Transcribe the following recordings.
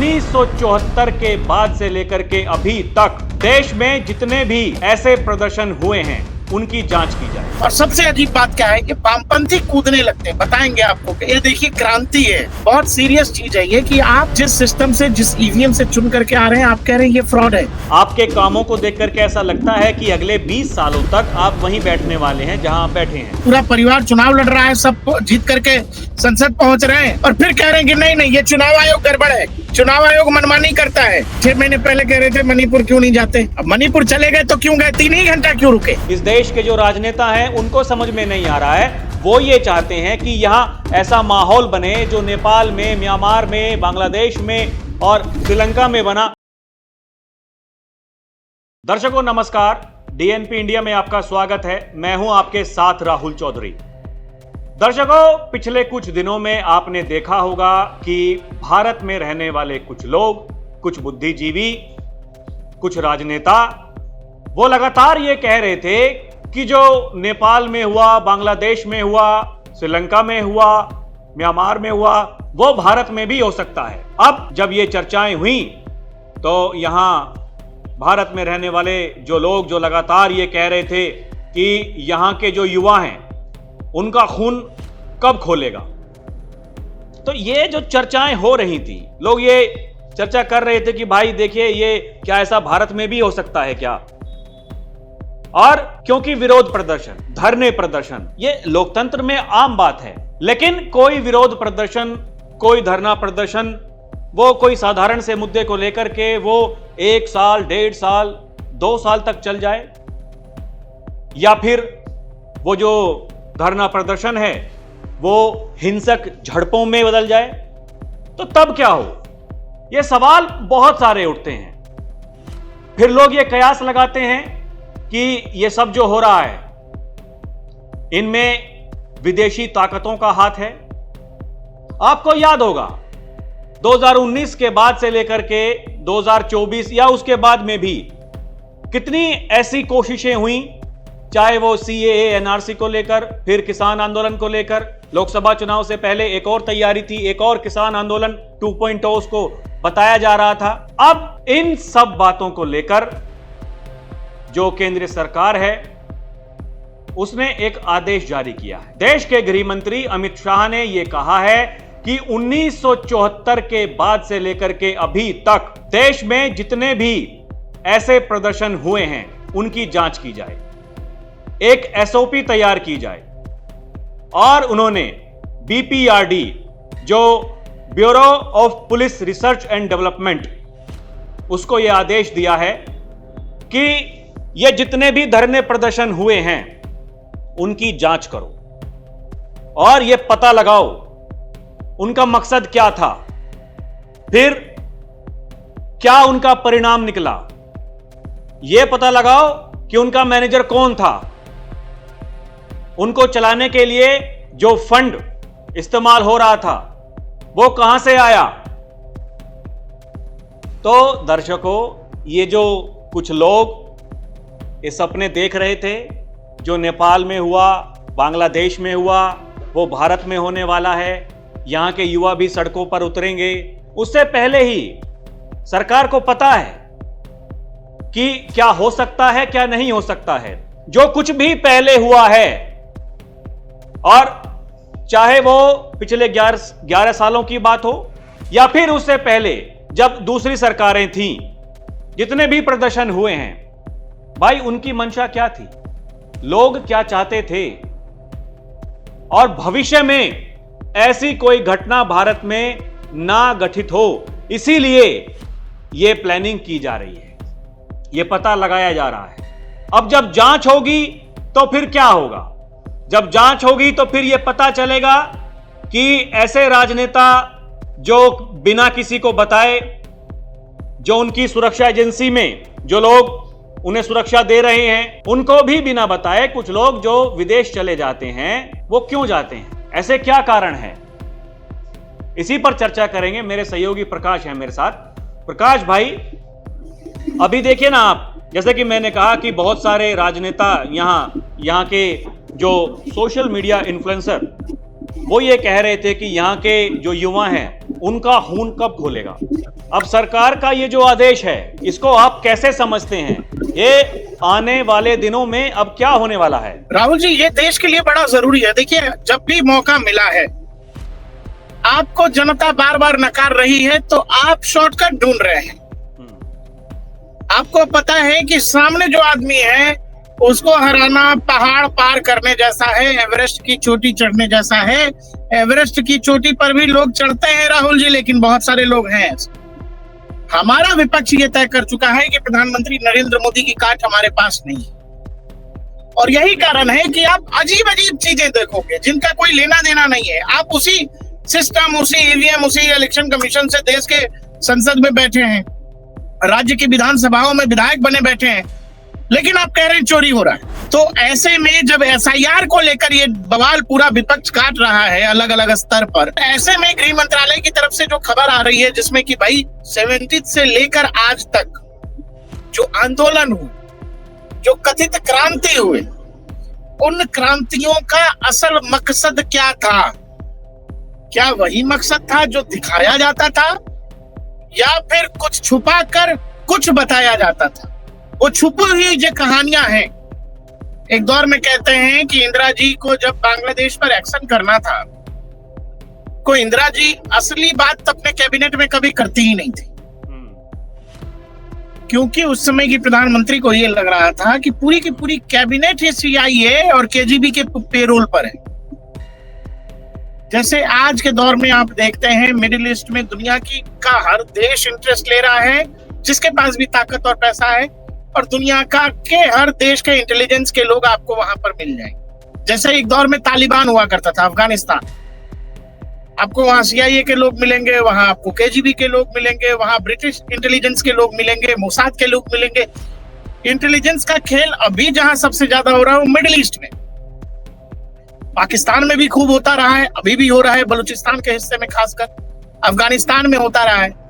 1974 के बाद से लेकर के अभी तक देश में जितने भी ऐसे प्रदर्शन हुए हैं उनकी जांच की जाए। और सबसे अजीब बात क्या है कि वामपंथी कूदने लगते हैं। बताएंगे आपको कि ये देखिए क्रांति है, बहुत सीरियस चीज है ये कि आप जिस सिस्टम से, जिस ईवीएम से चुन करके आ रहे हैं, आप कह रहे हैं ये फ्रॉड है। आपके कामों को देख करके ऐसा लगता है कि अगले 20 सालों तक आप वहीं बैठने वाले हैं जहां आप बैठे हैं। पूरा परिवार चुनाव लड़ रहा है, सब जीत करके संसद पहुंच रहे हैं और फिर कह रहे हैं कि नहीं ये चुनाव आयोग गड़बड़ है, चुनाव आयोग मनमानी करता है। 6 महीने पहले कह रहे थे मणिपुर क्यों नहीं जाते, अब मणिपुर चले गए तो क्यों गए, 3 ही घंटा क्यों रुके। इस देश के जो राजनेता हैं उनको समझ में नहीं आ रहा है। वो ये चाहते हैं कि यहां ऐसा माहौल बने जो नेपाल में, म्यांमार में, बांग्लादेश में और श्रीलंका में बना। दर्शकों नमस्कार, डीएनपी इंडिया में आपका स्वागत है। मैं हूं आपके साथ राहुल चौधरी। दर्शकों, पिछले कुछ दिनों में आपने देखा होगा कि भारत में रहने वाले कुछ लोग, कुछ बुद्धिजीवी, कुछ राजनेता, वो लगातार ये कह रहे थे कि जो नेपाल में हुआ, बांग्लादेश में हुआ, श्रीलंका में हुआ, म्यांमार में हुआ, वो भारत में भी हो सकता है। अब जब ये चर्चाएं हुई तो यहां भारत में रहने वाले जो लोग जो लगातार ये कह रहे थे कि यहां के जो युवा हैं उनका खून कब खोलेगा, तो ये जो चर्चाएं हो रही थी, लोग ये चर्चा कर रहे थे कि भाई देखिए ये क्या ऐसा भारत में भी हो सकता है क्या। और क्योंकि विरोध प्रदर्शन, धरने प्रदर्शन ये लोकतंत्र में आम बात है, लेकिन कोई विरोध प्रदर्शन, कोई धरना प्रदर्शन वो कोई साधारण से मुद्दे को लेकर के वो 1 साल, 1.5 साल, 2 साल तक चल जाए, या फिर वो जो धरना प्रदर्शन है वो हिंसक झड़पों में बदल जाए, तो तब क्या हो। ये सवाल बहुत सारे उठते हैं। फिर लोग ये कयास लगाते हैं कि ये सब जो हो रहा है इनमें विदेशी ताकतों का हाथ है। आपको याद होगा 2019 के बाद से लेकर के 2024 या उसके बाद में भी कितनी ऐसी कोशिशें हुई, चाहे वो सीएए, एनआरसी को लेकर, फिर किसान आंदोलन को लेकर, लोकसभा चुनाव से पहले एक और तैयारी थी, एक और किसान आंदोलन 2.0 उसको बताया जा रहा था। अब इन सब बातों को लेकर जो केंद्रीय सरकार है उसने एक आदेश जारी किया है। देश के गृह मंत्री अमित शाह ने यह कहा है कि 1974 के बाद से लेकर के अभी तक देश में जितने भी ऐसे प्रदर्शन हुए हैं उनकी जांच की जाए, एक एसओपी तैयार की जाए। और उन्होंने बीपीआरडी, जो bureau of police research and development, उसको यह आदेश दिया है कि ये जितने भी धरने प्रदर्शन हुए हैं उनकी जांच करो और ये पता लगाओ उनका मकसद क्या था, फिर क्या उनका परिणाम निकला, यह पता लगाओ कि उनका मैनेजर कौन था, उनको चलाने के लिए जो फंड इस्तेमाल हो रहा था वो कहां से आया। तो दर्शकों, ये जो कुछ लोग ये सपने देख रहे थे जो नेपाल में हुआ, बांग्लादेश में हुआ, वो भारत में होने वाला है, यहां के युवा भी सड़कों पर उतरेंगे, उससे पहले ही सरकार को पता है कि क्या हो सकता है, क्या नहीं हो सकता है। जो कुछ भी पहले हुआ है, और चाहे वो पिछले 11 सालों की बात हो या फिर उससे पहले जब दूसरी सरकारें थीं, जितने भी प्रदर्शन हुए हैं, भाई उनकी मंशा क्या थी, लोग क्या चाहते थे, और भविष्य में ऐसी कोई घटना भारत में ना घटित हो, इसीलिए यह प्लानिंग की जा रही है, यह पता लगाया जा रहा है। अब जब जांच होगी तो फिर क्या होगा, जब जांच होगी तो फिर यह पता चलेगा कि ऐसे राजनेता जो बिना किसी को बताए, जो उनकी सुरक्षा एजेंसी में जो लोग उन्हें सुरक्षा दे रहे हैं उनको भी बिना बताए, कुछ लोग जो विदेश चले जाते हैं वो क्यों जाते हैं, ऐसे क्या कारण है, इसी पर चर्चा करेंगे। मेरे सहयोगी प्रकाश हैं मेरे साथ। प्रकाश भाई, अभी देखिए ना आप, जैसे कि मैंने कहा कि बहुत सारे राजनेता यहाँ के जो सोशल मीडिया इन्फ्लुएंसर वो ये कह रहे थे कि यहाँ के जो युवा हैं उनका खून कब खोलेगा? अब सरकार का ये जो आदेश है, इसको आप कैसे समझते हैं? ये आने वाले दिनों में अब क्या होने वाला है? राहुल जी, ये देश के लिए बड़ा जरूरी है। देखिए, जब भी मौका मिला है, आपको जनता बार बार नकार रही है, तो आप शॉर्टकट ढूंढ रहे हैं। आपको पता है कि सामने जो आदमी है उसको हराना पहाड़ पार करने जैसा है, एवरेस्ट की चोटी चढ़ने जैसा है। एवरेस्ट की चोटी पर भी लोग चढ़ते हैं राहुल जी, लेकिन बहुत सारे लोग हैं। हमारा विपक्ष ये तय कर चुका है कि प्रधानमंत्री नरेंद्र मोदी की काट हमारे पास नहीं है, और यही कारण है कि आप अजीब अजीब चीजें देखोगे जिनका कोई लेना देना नहीं है। आप उसी सिस्टम, उसी ईवीएम, उसी इलेक्शन कमीशन से देश के संसद में बैठे हैं, राज्य की विधानसभाओं में विधायक बने बैठे हैं, लेकिन आप कह रहे हैं चोरी हो रहा है। तो ऐसे में जब एसआईआर को लेकर ये बवाल पूरा विपक्ष काट रहा है अलग अलग स्तर पर, ऐसे में गृह मंत्रालय की तरफ से जो खबर आ रही है, जिसमें कि भाई 70 से लेकर आज तक जो आंदोलन हुए, जो कथित क्रांति हुए, उन क्रांतियों का असल मकसद क्या था? क्या वही मकसद था जो दिखाया जाता था, या फिर कुछ छुपा कर कुछ बताया जाता था? वो छुपी हुई जो कहानियां हैं। एक दौर में कहते हैं कि इंदिरा जी को जब बांग्लादेश पर एक्शन करना था, को इंदिरा जी असली बात तो अपने कैबिनेट में कभी करती ही नहीं थी, क्योंकि उस समय की प्रधानमंत्री को ये लग रहा था कि पूरी की पूरी कैबिनेट ही सीआईए और केजीबी के पेरोल पर है। जैसे आज के दौर में आप देखते हैं, मिडिल ईस्ट में दुनिया का हर देश इंटरेस्ट ले रहा है, जिसके पास भी ताकत और पैसा है, और दुनिया के हर देश के इंटेलिजेंस के लोग आपको वहां पर मिल जाएंगे। जैसे एक दौर में तालिबान हुआ करता था अफगानिस्तान, आपको वहां सीआईए के लोग मिलेंगे, वहां आपको केजीबी के लोग मिलेंगे, वहां ब्रिटिश इंटेलिजेंस के लोग मिलेंगे, मोसाद के लोग मिलेंगे। इंटेलिजेंस का खेल अभी जहां सबसे ज्यादा हो रहा है वो मिडिल ईस्ट में, पाकिस्तान में भी खूब होता रहा है, अभी भी हो रहा है, बलूचिस्तान के हिस्से में खासकर, अफगानिस्तान में होता रहा है।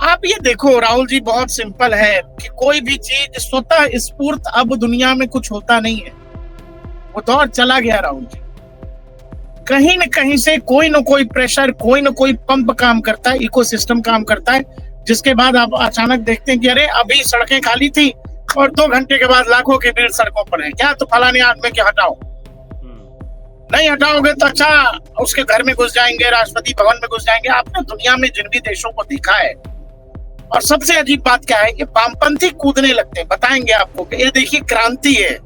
आप ये देखो राहुल जी, बहुत सिंपल है कि कोई भी चीज स्वतः स्फूर्त अब दुनिया में कुछ होता नहीं है, वो दौर चला गया राहुल जी। कहीं न कहीं से कोई न कोई प्रेशर, कोई न कोई पंप काम करता है, इकोसिस्टम काम करता है, जिसके बाद आप अचानक देखते हैं कि अरे अभी सड़कें खाली थी और 2 घंटे के बाद लाखों की भीड़ सड़कों पर है। क्या तो फलाने आदमी के हटाओ, नहीं हटाओगे तो अच्छा उसके घर में घुस जाएंगे, राष्ट्रपति भवन में घुस जाएंगे। आपने दुनिया में जिन भी देशों को देखा है, और सबसे अजीब बात क्या है कि वामपंथी कूदने लगते हैं। बताएंगे आपको कि ये देखिए क्रांति है,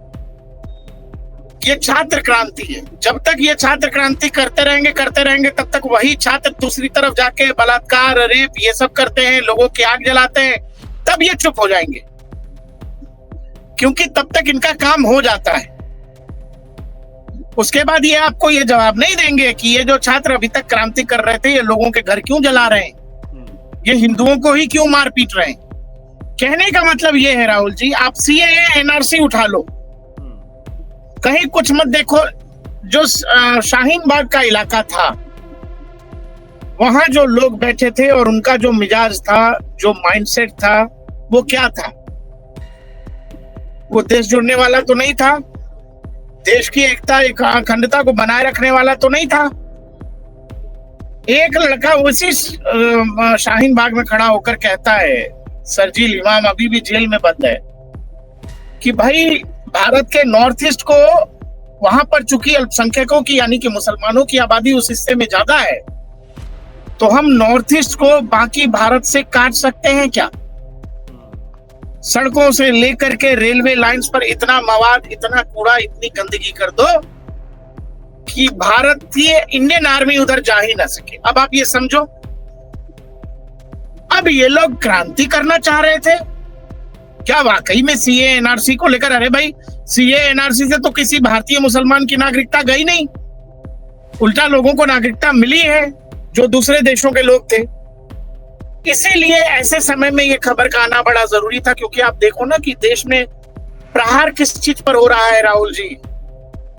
ये छात्र क्रांति है। जब तक ये छात्र क्रांति करते रहेंगे तब तक वही छात्र दूसरी तरफ जाके बलात्कार, रेप ये सब करते हैं, लोगों की आग जलाते हैं, तब ये चुप हो जाएंगे, क्योंकि तब तक इनका काम हो जाता है। उसके बाद ये आपको ये जवाब नहीं देंगे कि ये जो छात्र अभी तक क्रांति कर रहे थे, ये लोगों के घर क्यों जला रहे हैं, ये हिंदुओं को ही क्यों मार पीट रहे हैं। कहने का मतलब ये है राहुल जी, आप सीएए एनआरसी उठा लो, कहीं कुछ मत देखो। जो शाहीन बाग का इलाका था, वहां जो लोग बैठे थे और उनका जो मिजाज था, जो माइंडसेट था, वो क्या था? वो देश जुड़ने वाला तो नहीं था, देश की एकता, एक अखंडता को बनाए रखने वाला तो नहीं था। एक लड़का उसी शाहीन बाग में खड़ा होकर कहता है, सरजील इमाम अभी भी जेल में बंद है, कि भाई भारत के नॉर्थ ईस्ट को, वहां पर चूंकि अल्पसंख्यकों की यानी कि मुसलमानों की आबादी उस हिस्से में ज्यादा है, तो हम नॉर्थ ईस्ट को बाकी भारत से काट सकते हैं क्या? सड़कों से लेकर के रेलवे लाइंस पर इतना मवाद, इतना कूड़ा, इतनी गंदगी कर दो कि भारतीय इंडियन आर्मी उधर जा ही ना सके। अब आप ये समझो, अब ये लोग क्रांति करना चाह रहे थे क्या वाकई में सीए एनआरसी को लेकर? अरे भाई, सीए एनआरसी से तो किसी भारतीय मुसलमान की नागरिकता गई नहीं, उल्टा लोगों को नागरिकता मिली है जो दूसरे देशों के लोग थे। इसीलिए ऐसे समय में ये खबर का आना बड़ा जरूरी था, क्योंकि आप देखो ना कि देश में प्रहार किस चीज पर हो रहा है राहुल जी।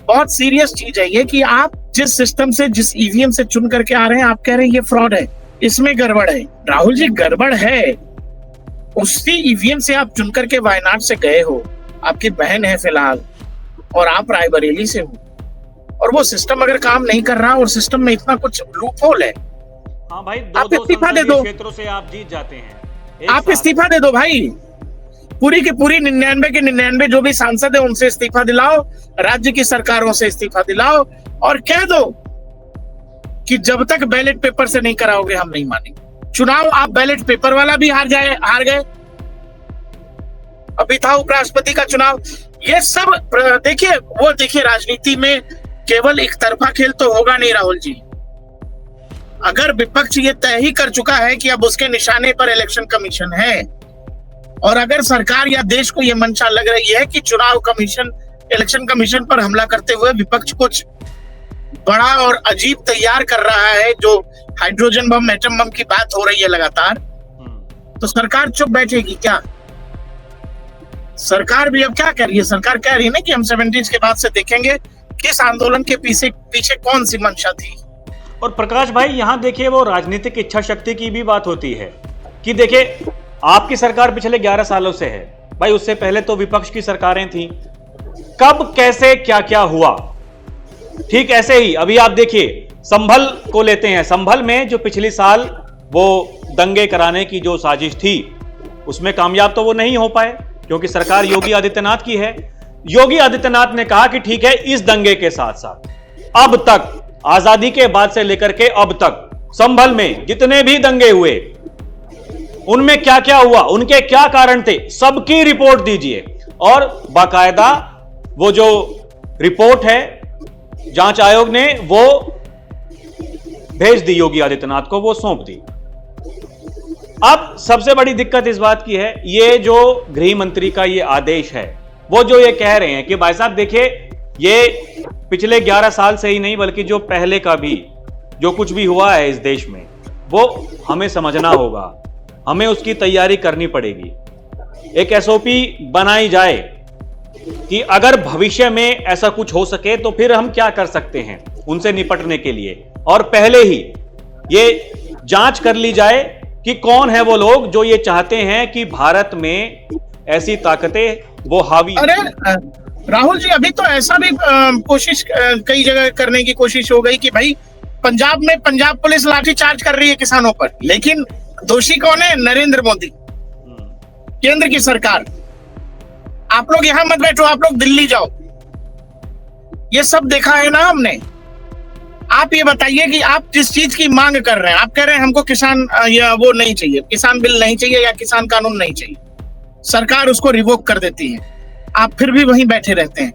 बहुत सीरियस चीज है ये कि आप जिस सिस्टम से, जिस ईवीएम से चुन करके आ रहे हैं, आप कह रहे हैं ये फ्रॉड है, इसमें गड़बड़ है। राहुल जी, गड़बड़ है। उसी ईवीएम से आप चुन करके वायनाड से गए हो, आपकी बहन है फिलहाल, और आप रायबरेली से हो, और वो सिस्टम अगर काम नहीं कर रहा और सिस्टम में इतना कुछ लूपहोल है, हाँ भाई, आप इस्तीफा दे दो, क्षेत्रों से आप जीत जाते हैं। आप इस्तीफा दे दो भाई, पूरी की पूरी 99 के 99 जो भी सांसद है उनसे इस्तीफा दिलाओ, राज्य की सरकारों से इस्तीफा दिलाओ और कह दो कि जब तक बैलेट पेपर से नहीं कराओगे हम नहीं मानेंगे। चुनाव आप बैलेट पेपर वाला भी हार गए, अभी था उपराष्ट्रपति का चुनाव। ये सब देखिए राजनीति में केवल एक तरफा खेल तो होगा नहीं राहुल जी। अगर विपक्ष ये तय ही कर चुका है कि अब उसके निशाने पर इलेक्शन कमीशन है, और अगर सरकार या देश को यह मंशा लग रही है कि इलेक्शन कमीशन पर हमला करते हुए विपक्ष कुछ बड़ा और अजीब तैयार कर रहा है, जो हाइड्रोजन बम, एटम बम की बात हो रही है लगातार, तो सरकार चुप बैठेगी क्या? सरकार भी अब क्या कर रही है? सरकार कह रही है ना कि हम 70s के बाद से देखेंगे किस आंदोलन के पीछे कौन सी मंशा थी। और प्रकाश भाई, यहाँ देखिए वो राजनीतिक इच्छा शक्ति की भी बात होती है कि देखिए आपकी सरकार पिछले 11 सालों से है भाई, उससे पहले तो विपक्ष की सरकारें थी, कब कैसे क्या क्या हुआ। ठीक ऐसे ही अभी आप देखिए संभल को लेते हैं। संभल में जो पिछले साल वो दंगे कराने की जो साजिश थी, उसमें कामयाब तो वो नहीं हो पाए क्योंकि सरकार योगी आदित्यनाथ की है। योगी आदित्यनाथ ने कहा कि ठीक है, इस दंगे के साथ साथ अब तक आजादी के बाद से लेकर के अब तक संभल में जितने भी दंगे हुए उनमें क्या क्या हुआ, उनके क्या कारण थे, सबकी रिपोर्ट दीजिए। और बाकायदा वो जो रिपोर्ट है जांच आयोग ने वो भेज दी योगी आदित्यनाथ को, वो सौंप दी। अब सबसे बड़ी दिक्कत इस बात की है, ये जो गृह मंत्री का ये आदेश है, वो जो ये कह रहे हैं कि भाई साहब देखिए, ये पिछले 11 साल से ही नहीं बल्कि जो पहले का भी जो कुछ भी हुआ है इस देश में, वो हमें समझना होगा, हमें उसकी तैयारी करनी पड़ेगी। एक एसओपी बनाई जाए कि अगर भविष्य में ऐसा कुछ हो सके तो फिर हम क्या कर सकते हैं उनसे निपटने के लिए। और पहले ही ये जांच कर ली जाए कि कौन है वो लोग जो ये चाहते हैं कि भारत में ऐसी ताकतें वो हावी। अरे राहुल जी, अभी तो ऐसा भी कोशिश कई जगह करने की कोशिश हो गई कि भाई पंजाब पुलिस लाठीचार्ज कर रही है किसानों पर, लेकिन दोषी कौन है? नरेंद्र मोदी, केंद्र की सरकार। आप लोग यहां मत बैठो, आप लोग दिल्ली जाओ। ये सब देखा है ना हमने। आप ये बताइए कि आप जिस चीज की मांग कर रहे हैं, आप कह रहे हैं हमको किसान या वो नहीं चाहिए, किसान बिल नहीं चाहिए या किसान कानून नहीं चाहिए, सरकार उसको रिवोक कर देती है, आप फिर भी वहीं बैठे रहते हैं।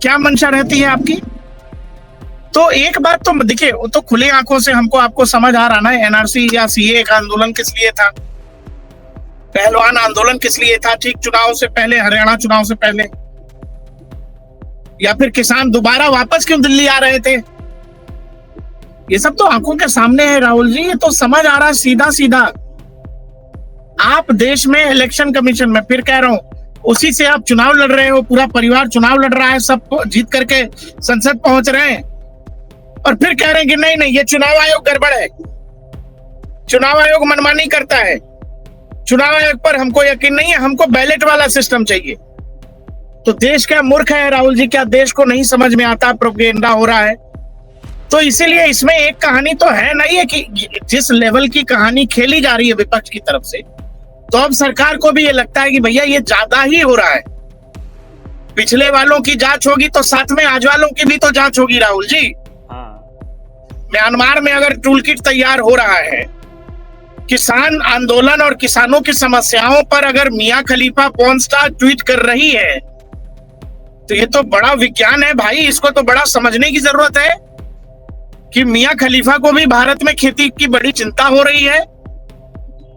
क्या मंशा रहती है आपकी? तो एक बात तो देखिए, वो तो खुली आंखों से हमको आपको समझ आ रहा ना, एनआरसी या सीए का आंदोलन किस लिए था, पहलवान आंदोलन किस लिए था, ठीक चुनाव से पहले, हरियाणा चुनाव से पहले, या फिर किसान दोबारा वापस क्यों दिल्ली आ रहे थे, ये सब तो आंखों के सामने है राहुल जी। ये तो समझ आ रहा है सीधा सीधा। आप देश में इलेक्शन कमीशन में, फिर कह रहा हूं, उसी से आप चुनाव लड़ रहे हो, पूरा परिवार चुनाव लड़ रहा है, सब जीत करके संसद पहुंच रहे हैं, और फिर कह रहे हैं कि नहीं ये चुनाव आयोग गड़बड़ है, चुनाव आयोग मनमानी करता है, चुनाव आयोग पर हमको यकीन नहीं है, हमको बैलेट वाला सिस्टम चाहिए। तो देश क्या मूर्ख है राहुल जी? क्या देश को नहीं समझ में आता प्रोपेगेंडा हो रहा है? तो इसीलिए इसमें एक कहानी तो है नहीं है कि जिस लेवल की कहानी खेली जा रही है विपक्ष की तरफ से, तो अब सरकार को भी ये लगता है कि भैया ये ज्यादा ही हो रहा है। पिछले वालों की जांच होगी तो साथ में आज वालों की भी तो जांच होगी राहुल जी। म्यांमार में अगर टूल किट तैयार हो रहा है, किसान आंदोलन और किसानों की समस्याओं पर अगर मियां खलीफा पॉर्न स्टार ट्वीट कर रही है, तो ये तो बड़ा विज्ञान है भाई, इसको तो बड़ा समझने की जरूरत है कि मियां खलीफा को भी भारत में खेती की बड़ी चिंता हो रही है,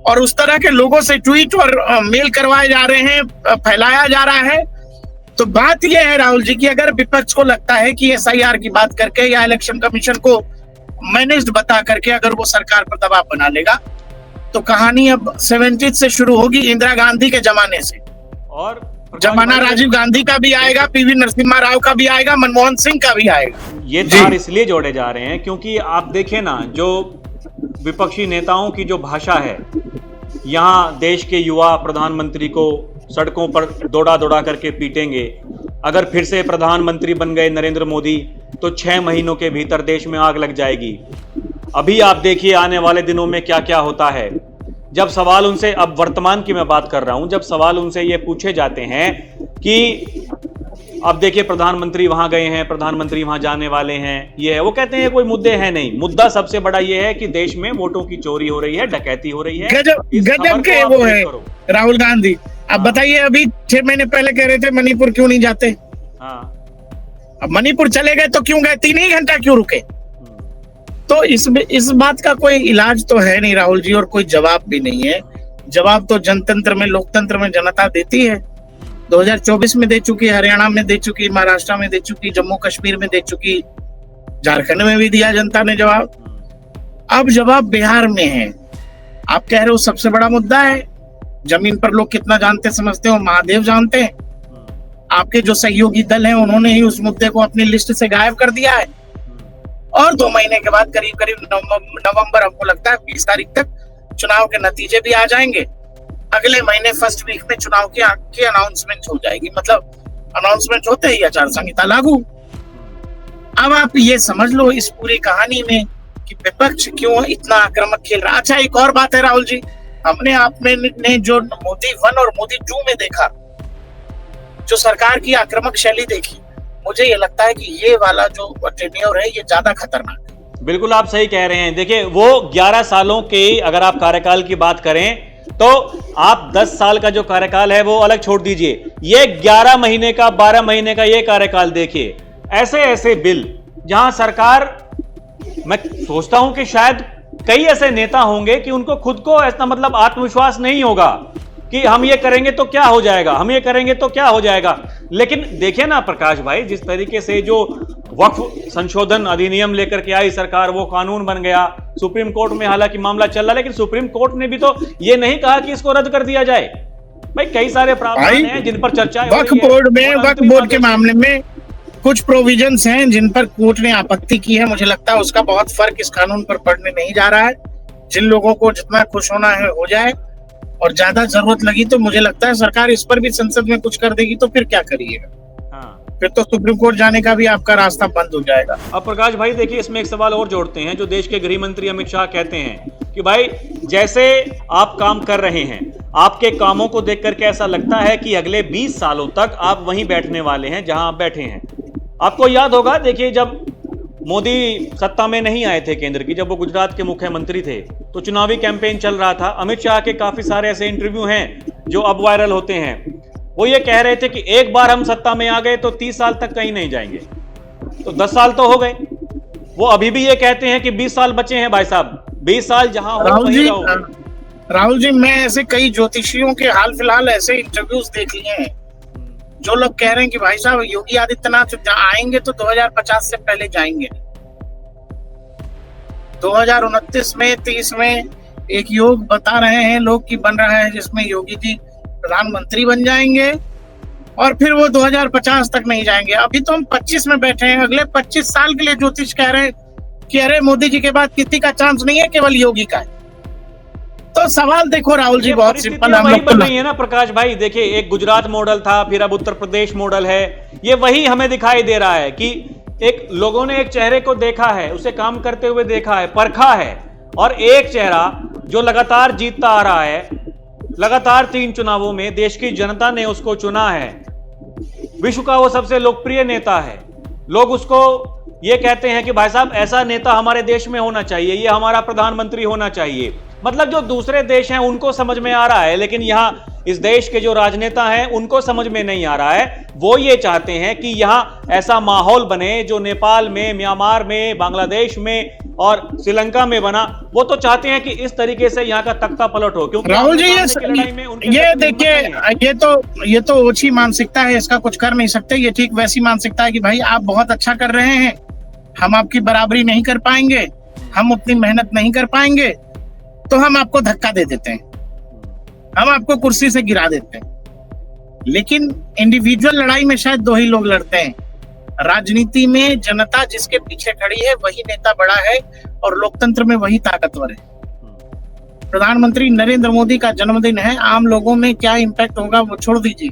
और उस तरह के लोगों से ट्वीट और मेल करवाए जा रहे हैं, फैलाया जा रहा है। तो बात यह है राहुल जी कि अगर विपक्ष को लगता है कि एसआईआर की बात करके या इलेक्शन कमीशन को मैनेज्ड बता करके अगर वो सरकार पर दबाव बना लेगा, तो कहानी अब 70 से शुरू होगी, इंदिरा गांधी के जमाने से, और जमाना राजीव गांधी का भी आएगा, पीवी नरसिम्हा राव का भी आएगा, मनमोहन सिंह का भी आएगा। ये तार इसलिए जोड़े जा रहे हैं क्योंकि आप देखें ना, जो विपक्षी नेताओं की जो भाषा है, यहाँ देश के युवा प्रधानमंत्री को सड़कों पर दौड़ा करके पीटेंगे, अगर फिर से प्रधानमंत्री बन गए नरेंद्र मोदी तो 6 महीनों के भीतर देश में आग लग जाएगी। अभी आप देखिए आने वाले दिनों में क्या क्या होता है। जब सवाल उनसे, अब वर्तमान की मैं बात कर रहा हूं, जब सवाल उनसे ये पूछे जाते हैं कि अब देखिए प्रधानमंत्री वहां गए हैं, प्रधानमंत्री वहां जाने वाले हैं, ये है, वो कहते हैं कोई मुद्दे हैं नहीं। मुद्दा सबसे बड़ा ये है कि देश में वोटों की चोरी हो रही है, डकैती हो रही है। गजब के वो है राहुल गांधी। अब बताइए, अभी 6 महीने पहले कह रहे थे मणिपुर क्यों नहीं जाते। हाँ, अब मणिपुर चले गए तो क्यों गए, 3 ही घंटा क्यों रुके। तो इस बात का कोई इलाज तो है नहीं राहुल जी, और कोई जवाब भी नहीं है। जवाब तो जनतंत्र में, लोकतंत्र में जनता देती है। 2024 में दे चुकी, हरियाणा में दे चुकी, महाराष्ट्र में दे चुकी, जम्मू कश्मीर में दे चुकी, झारखंड में भी दिया जनता ने जवाब। अब जवाब बिहार में है। आप कह रहे हो सबसे बड़ा मुद्दा है, जमीन पर लोग कितना जानते समझते हो महादेव जानते हैं। आपके जो सहयोगी दल हैं उन्होंने ही उस मुद्दे को अपनी लिस्ट से गायब कर दिया है। और 2 महीने के बाद करीब करीब नवंबर, हमको लगता है 20 तारीख तक चुनाव के नतीजे भी आ जाएंगे। अगले महीने फर्स्ट वीक में चुनाव की अनाउंसमेंट हो जाएगी, मतलब अनाउंसमेंट होते ही आचार संहिता लागू। अब आप ये समझ लो इस पूरी कहानी में कि विपक्ष क्यों इतना आक्रामक खेल रहा। अच्छा, एक और बात है राहुल जी, हमने आपने ने जो मोदी 1 और मोदी 2 में देखा, जो सरकार की आक्रामक शैली देखी, मुझे ये लगता है कि ये वाला जो टेन्योर है ये ज्यादा खतरनाक है। बिल्कुल आप सही कह रहे हैं। देखिए वो 11 सालों के अगर आप कार्यकाल की बात करें तो आप 10 साल का जो कार्यकाल है वो अलग छोड़ दीजिए, ये 11 महीने का, 12 महीने का ये कार्यकाल देखिए। ऐसे ऐसे बिल जहां सरकार, मैं सोचता हूं कि शायद कई ऐसे नेता होंगे कि उनको खुद को ऐसा मतलब आत्मविश्वास नहीं होगा कि हम ये करेंगे तो क्या हो जाएगा, हम ये करेंगे तो क्या हो जाएगा। लेकिन देखिए ना प्रकाश भाई, जिस तरीके से जो वक्फ संशोधन अधिनियम लेकर के आई सरकार, वो कानून बन गया। सुप्रीम कोर्ट में हालांकि मामला चल रहा, लेकिन सुप्रीम कोर्ट ने भी तो ये नहीं कहा कि इसको रद्द कर दिया जाए। भाई कई सारे प्रावधान हैं जिन पर चर्चा हो रही है। वक्फ बोर्ड के मामले में कुछ प्रोविजंस हैं जिन पर कोर्ट ने आपत्ति की है। मुझे लगता है उसका बहुत फर्क इस कानून पर पड़ने नहीं जा रहा है। जिन लोगों को जितना खुश होना है हो जाए, और ज्यादा जरूरत लगी तो मुझे लगता है सरकार इस पर भी संसद में कुछ कर देगी, तो फिर क्या करिएगा। फिर तो सुप्रीम कोर्ट जाने का भी आपका रास्ता बंद हो जाएगा। अब प्रकाश भाई देखिए, इसमें एक सवाल और जोड़ते हैं, जो देश के गृह मंत्री अमित शाह कहते हैं कि भाई जैसे आप काम कर रहे हैं, आपके कामों को देख करके ऐसा लगता है कि अगले 20 सालों तक आप वहीं बैठने वाले हैं जहां आप बैठे हैं। आपको याद होगा, देखिए जब मोदी सत्ता में नहीं आए थे केंद्र की, जब वो गुजरात के मुख्यमंत्री थे, तो चुनावी कैंपेन चल रहा था। अमित शाह के काफी सारे ऐसे इंटरव्यू हैं जो अब वायरल होते हैं। वो ये कह रहे थे कि एक बार हम सत्ता में आ गए तो 30 साल तक कहीं नहीं जाएंगे। तो 10 साल तो हो गए। वो अभी भी ये कहते हैं कि 20 साल बचे हैं। भाई साहब 20 साल जहां हो वहीं रहो। राहुल जी, मैं ऐसे कई ज्योतिषियों के हाल फिलहाल ऐसे इंटरव्यूज देख लिए हैं जो लोग कह रहे हैं कि भाई साहब योगी आदित्यनाथ आएंगे तो 2050 से पहले जाएंगे। 2029 में 30 में एक योग बता रहे हैं लोग कि बन रहा है, जिसमें योगी जी प्रधानमंत्री बन जाएंगे और फिर वो 2050 तक नहीं जाएंगे। अभी तो हम 25 में बैठे हैं, अगले 25 साल के लिए ज्योतिष कह रहे हैं कि अरे मोदी जी के बाद किसी का चांस नहीं है, केवल योगी का है। तो सवाल देखो राहुल जी, बहुत सिंपल है ना प्रकाश भाई। देखिए एक गुजरात मॉडल था, फिर अब उत्तर प्रदेश मॉडल है। ये वही हमें दिखाई दे रहा है कि एक लोगों ने एक चेहरे को देखा है, उसे काम करते हुए देखा है, परखा है, और एक चेहरा जो लगातार जीतता आ रहा है, लगातार 3 चुनावों में देश की जनता ने उसको चुना है। विश्व का वो सबसे लोकप्रिय नेता है। लोग उसको ये कहते हैं कि भाई साहब ऐसा नेता हमारे देश में होना चाहिए, ये हमारा प्रधानमंत्री होना चाहिए। मतलब जो दूसरे देश हैं उनको समझ में आ रहा है, लेकिन यहाँ इस देश के जो राजनेता हैं उनको समझ में नहीं आ रहा है। वो ये चाहते हैं कि यहाँ ऐसा माहौल बने जो नेपाल में, म्यांमार में, बांग्लादेश में और श्रीलंका में बना। वो तो चाहते हैं कि इस तरीके से यहाँ का तख्ता पलट हो। क्योंकि राहुल जी ये देखिए, ये तो ओछी मानसिकता है, इसका कुछ कर नहीं सकते। ये ठीक वैसी मानसिकता है कि भाई आप बहुत अच्छा कर रहे हैं, हम आपकी बराबरी नहीं कर पाएंगे, हम उतनी मेहनत नहीं कर पाएंगे, तो हम आपको धक्का दे देते हैं, हम आपको कुर्सी से गिरा देते हैं। लेकिन इंडिविजुअल लड़ाई में शायद 2 ही लोग लड़ते हैं। राजनीति में जनता जिसके पीछे खड़ी है वही नेता बड़ा है, और लोकतंत्र में वही ताकतवर है। प्रधानमंत्री नरेंद्र मोदी का जन्मदिन है, आम लोगों में क्या इम्पैक्ट होगा वो छोड़ दीजिए।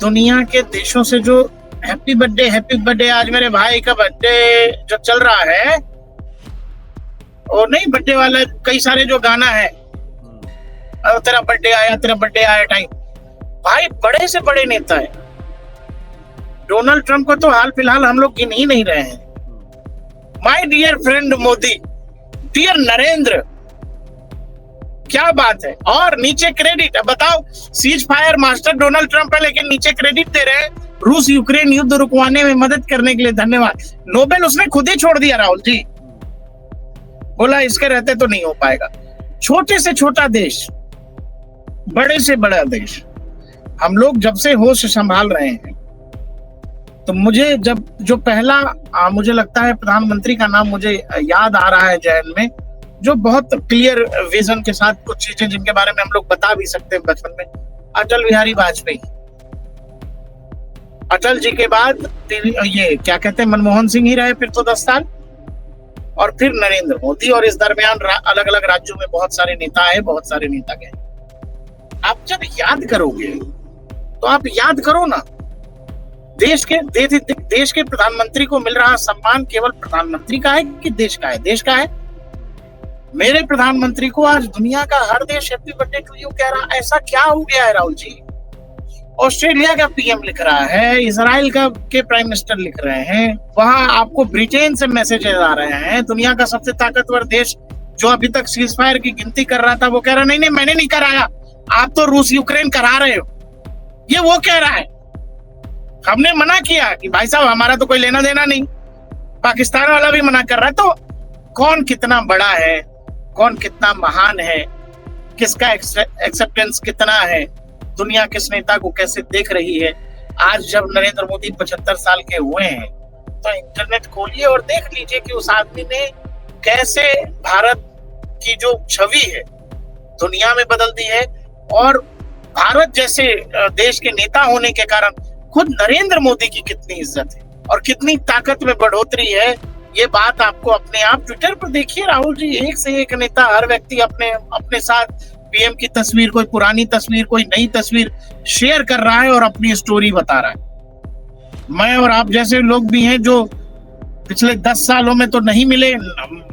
दुनिया के देशों से जो हैप्पी बर्थडे आज मेरे भाई का बर्थडे जो चल रहा है, और नहीं बर्थडे वाला कई सारे जो गाना है, तेरा बर्थडे आया, तेरा बर्थडे आया टाइम, भाई बड़े से बड़े नेता है। डोनाल्ड ट्रंप को तो हाल फिलहाल हम लोग गिन ही नहीं रहे हैं। My dear friend Modi, dear Narendra, क्या बात है। और नीचे क्रेडिट, अब बताओ, ceasefire master Donald Trump है, लेकिन नीचे क्रेडिट दे रहे हैं रूस यूक्रेन युद्ध रुकवाने में मदद करने के लिए धन्यवाद। नोबेल उसने खुद ही छोड़ दिया राहुल जी, बोला इसके रहते तो नहीं हो पाएगा। छोटे से छोटा देश, बड़े से बड़ा देश, हम लोग जब से होश संभाल रहे हैं, तो मुझे जब जो पहला मुझे लगता है प्रधानमंत्री का नाम मुझे याद आ रहा है जहन में, जो बहुत क्लियर विजन के साथ कुछ चीजें जिनके बारे में हम लोग बता भी सकते हैं बचपन में, अटल बिहारी वाजपेयी। अटल जी के बाद ये क्या कहते हैं मनमोहन सिंह ही रहे फिर तो 10 साल, और फिर नरेंद्र मोदी, और इस दरमियान अलग अलग राज्यों में बहुत सारे नेता आए, बहुत सारे नेता गए। आप जब याद करोगे तो आप याद करो ना, देश के प्रधानमंत्री को मिल रहा सम्मान केवल प्रधानमंत्री का है कि देश का है? देश का है। मेरे प्रधानमंत्री को आज दुनिया का हर देश हैप्पी बर्थडे टू यू कह रहा, ऐसा क्या हो गया है राहुल जी? ऑस्ट्रेलिया का पीएम लिख रहा है, इजराइल के प्राइम मिनिस्टर लिख रहे हैं, वहां आपको ब्रिटेन से मैसेजेस आ रहे हैं, दुनिया का सबसे ताकतवर देश जो अभी तक सीज फायर की गिनती कर रहा था वो कह रहा नहीं मैंने नहीं कराया, आप तो रूस यूक्रेन करा रहे हो। ये वो कह रहा है। हमने मना किया कि भाई साहब हमारा तो कोई लेना देना नहीं, पाकिस्तान वाला भी मना कर रहा है। तो कौन कितना बड़ा है, कौन कितना महान है, किसका एक्सेप्टेंस कितना है, दुनिया किस नेता को कैसे देख रही है। आज जब नरेंद्र मोदी 75 साल के हुए हैं तो इंटरनेट खोलिए और देख लीजिए कि उस आदमी ने कैसे भारत की जो छवि है दुनिया में बदल दी है, और भारत जैसे देश के नेता होने के कारण खुद नरेंद्र मोदी की कितनी इज्जत है और कितनी ताकत में बढ़ोतरी है। ये बात आपको अपने आप ट्विटर पर देखिए राहुल जी, एक से एक नेता, हर व्यक्ति अपने साथ पीएम की तस्वीर, कोई पुरानी तस्वीर, कोई नई तस्वीर शेयर कर रहा है और अपनी स्टोरी बता रहा है। मैं और आप जैसे लोग भी हैं जो पिछले 10 सालों में तो नहीं मिले,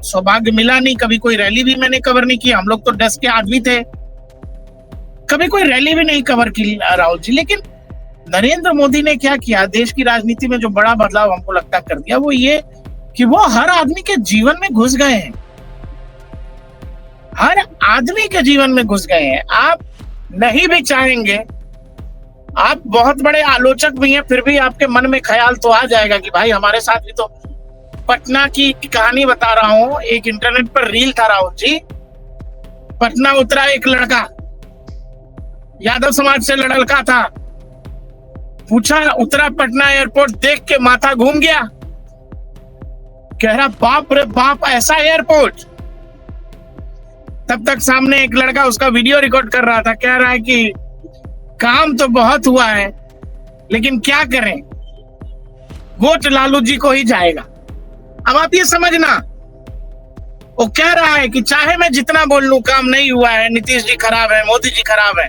सौभाग्य मिला नहीं, कभी कोई रैली भी मैंने कवर नहीं की। हम लोग तो 10 के आदमी थे, कभी कोई रैली भी नहीं कवर की राहुल जी। लेकिन नरेंद्र मोदी ने क्या किया, देश की राजनीति में जो बड़ा बदलाव हमको लगता कर दिया वो ये कि वो हर आदमी के जीवन में घुस गए हैं, हर आदमी के जीवन में घुस गए हैं। आप नहीं भी चाहेंगे, आप बहुत बड़े आलोचक भी हैं, फिर भी आपके मन में ख्याल तो आ जाएगा कि भाई हमारे साथ भी तो। पटना की कहानी बता रहा हूं, एक इंटरनेट पर रील था राहुल जी, पटना उतरा एक लड़का, यादव समाज से लड़का था, पूछा, उतरा पटना एयरपोर्ट, देख के माथा घूम गया, कह रहा बाप रे बाप ऐसा एयरपोर्ट। तब तक सामने एक लड़का उसका वीडियो रिकॉर्ड कर रहा था, कह रहा है कि काम तो बहुत हुआ है लेकिन क्या करें, वोट लालू जी को ही जाएगा। अब आप ये समझना, वो कह रहा है कि चाहे मैं जितना बोल लूं काम नहीं हुआ है, नीतीश जी खराब है, मोदी जी खराब है,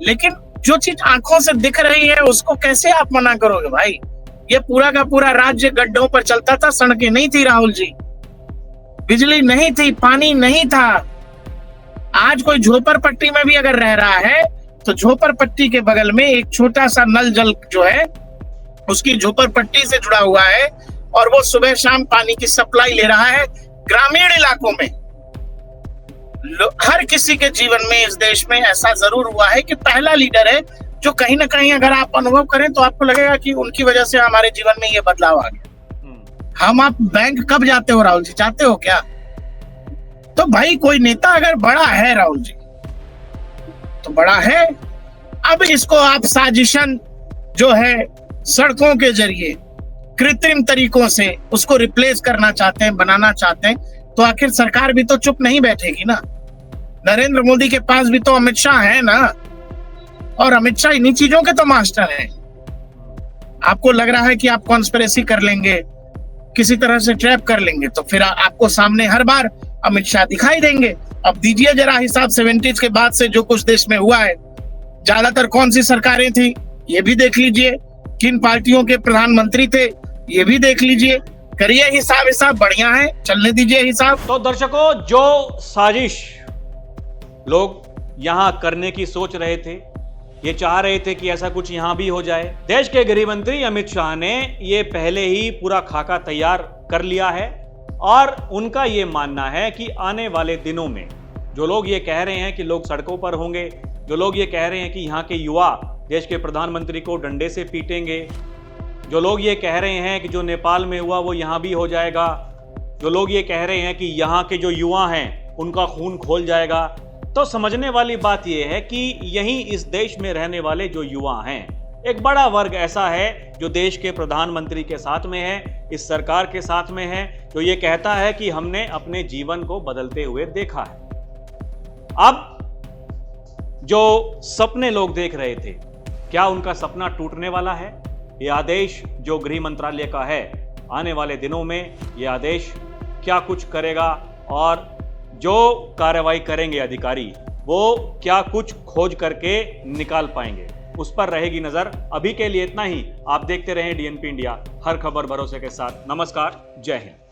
लेकिन जो चीज आंखों से दिख रही है उसको कैसे आप मना करोगे भाई? ये पूरा का पूरा राज्य गड्ढों पर चलता था, सड़कें नहीं थी राहुल जी, बिजली नहीं थी, पानी नहीं था। आज कोई झोपड़पट्टी में भी अगर रह रहा है तो झोपड़पट्टी के बगल में एक छोटा सा नल जल जो है उसकी झोपड़पट्टी से जुड़ा हुआ है और वो सुबह शाम पानी की सप्लाई ले रहा है। ग्रामीण इलाकों में हर किसी के जीवन में इस देश में ऐसा जरूर हुआ है कि पहला लीडर है जो कहीं ना कहीं अगर आप अनुभव करें तो आपको लगेगा कि उनकी वजह से हमारे जीवन में ये बदलाव आ गया। हम आप बैंक कब जाते हो राहुल जी, जाते हो क्या? तो भाई कोई नेता अगर बड़ा है राहुल जी तो बड़ा है। अब इसको आप साजिशन जो है सड़कों के जरिए कृत्रिम तरीकों से उसको रिप्लेस करना चाहते हैं, बनाना चाहते हैं, तो आखिर सरकार भी तो चुप नहीं बैठेगी ना। नरेंद्र मोदी के पास भी तो अमित शाह है ना, और अमित शाह इन्हीं चीजों के तो मास्टर हैं। आपको लग रहा है कि आप कॉन्स्पिरेसी कर लेंगे, किसी तरह से ट्रैप कर लेंगे, तो फिर आपको सामने हर बार अमित शाह दिखाई देंगे। अब दीजिए जरा हिसाब 70s के बाद से जो कुछ देश में हुआ है, ज्यादातर कौन सी सरकारें थी ये भी देख लीजिए, किन पार्टियों के प्रधानमंत्री थे ये भी देख लीजिए, करिए हिसाब हिसाब, बढ़िया है, चलने दीजिए हिसाब। तो दर्शकों, जो साजिश लोग यहां करने की सोच रहे थे, ये चाह रहे थे कि ऐसा कुछ यहां भी हो जाए, देश के गृह मंत्री अमित शाह ने ये पहले ही पूरा खाका तैयार कर लिया है। और उनका ये मानना है कि आने वाले दिनों में जो लोग ये कह रहे हैं कि लोग सड़कों पर होंगे, जो लोग ये कह रहे हैं कि यहाँ के युवा देश के प्रधानमंत्री को डंडे से पीटेंगे, जो लोग ये कह रहे हैं कि जो नेपाल में हुआ वो यहाँ भी हो जाएगा, जो लोग ये कह रहे हैं कि यहाँ के जो युवा हैं उनका खून खोल जाएगा, तो समझने वाली बात यह है कि यहीं इस देश में रहने वाले जो युवा हैं, एक बड़ा वर्ग ऐसा है जो देश के प्रधानमंत्री के साथ में है, इस सरकार के साथ में है, जो ये कहता है कि हमने अपने जीवन को बदलते हुए देखा है। अब जो सपने लोग देख रहे थे, क्या उनका सपना टूटने वाला है? ये आदेश जो गृह मंत्रालय का है, आने वाले दिनों में ये आदेश क्या कुछ करेगा और जो कार्रवाई करेंगे अधिकारी, वो क्या कुछ खोज करके निकाल पाएंगे, उस पर रहेगी नजर। अभी के लिए इतना ही। आप देखते रहें DNP इंडिया, हर खबर भरोसे के साथ। नमस्कार, जय हिंद।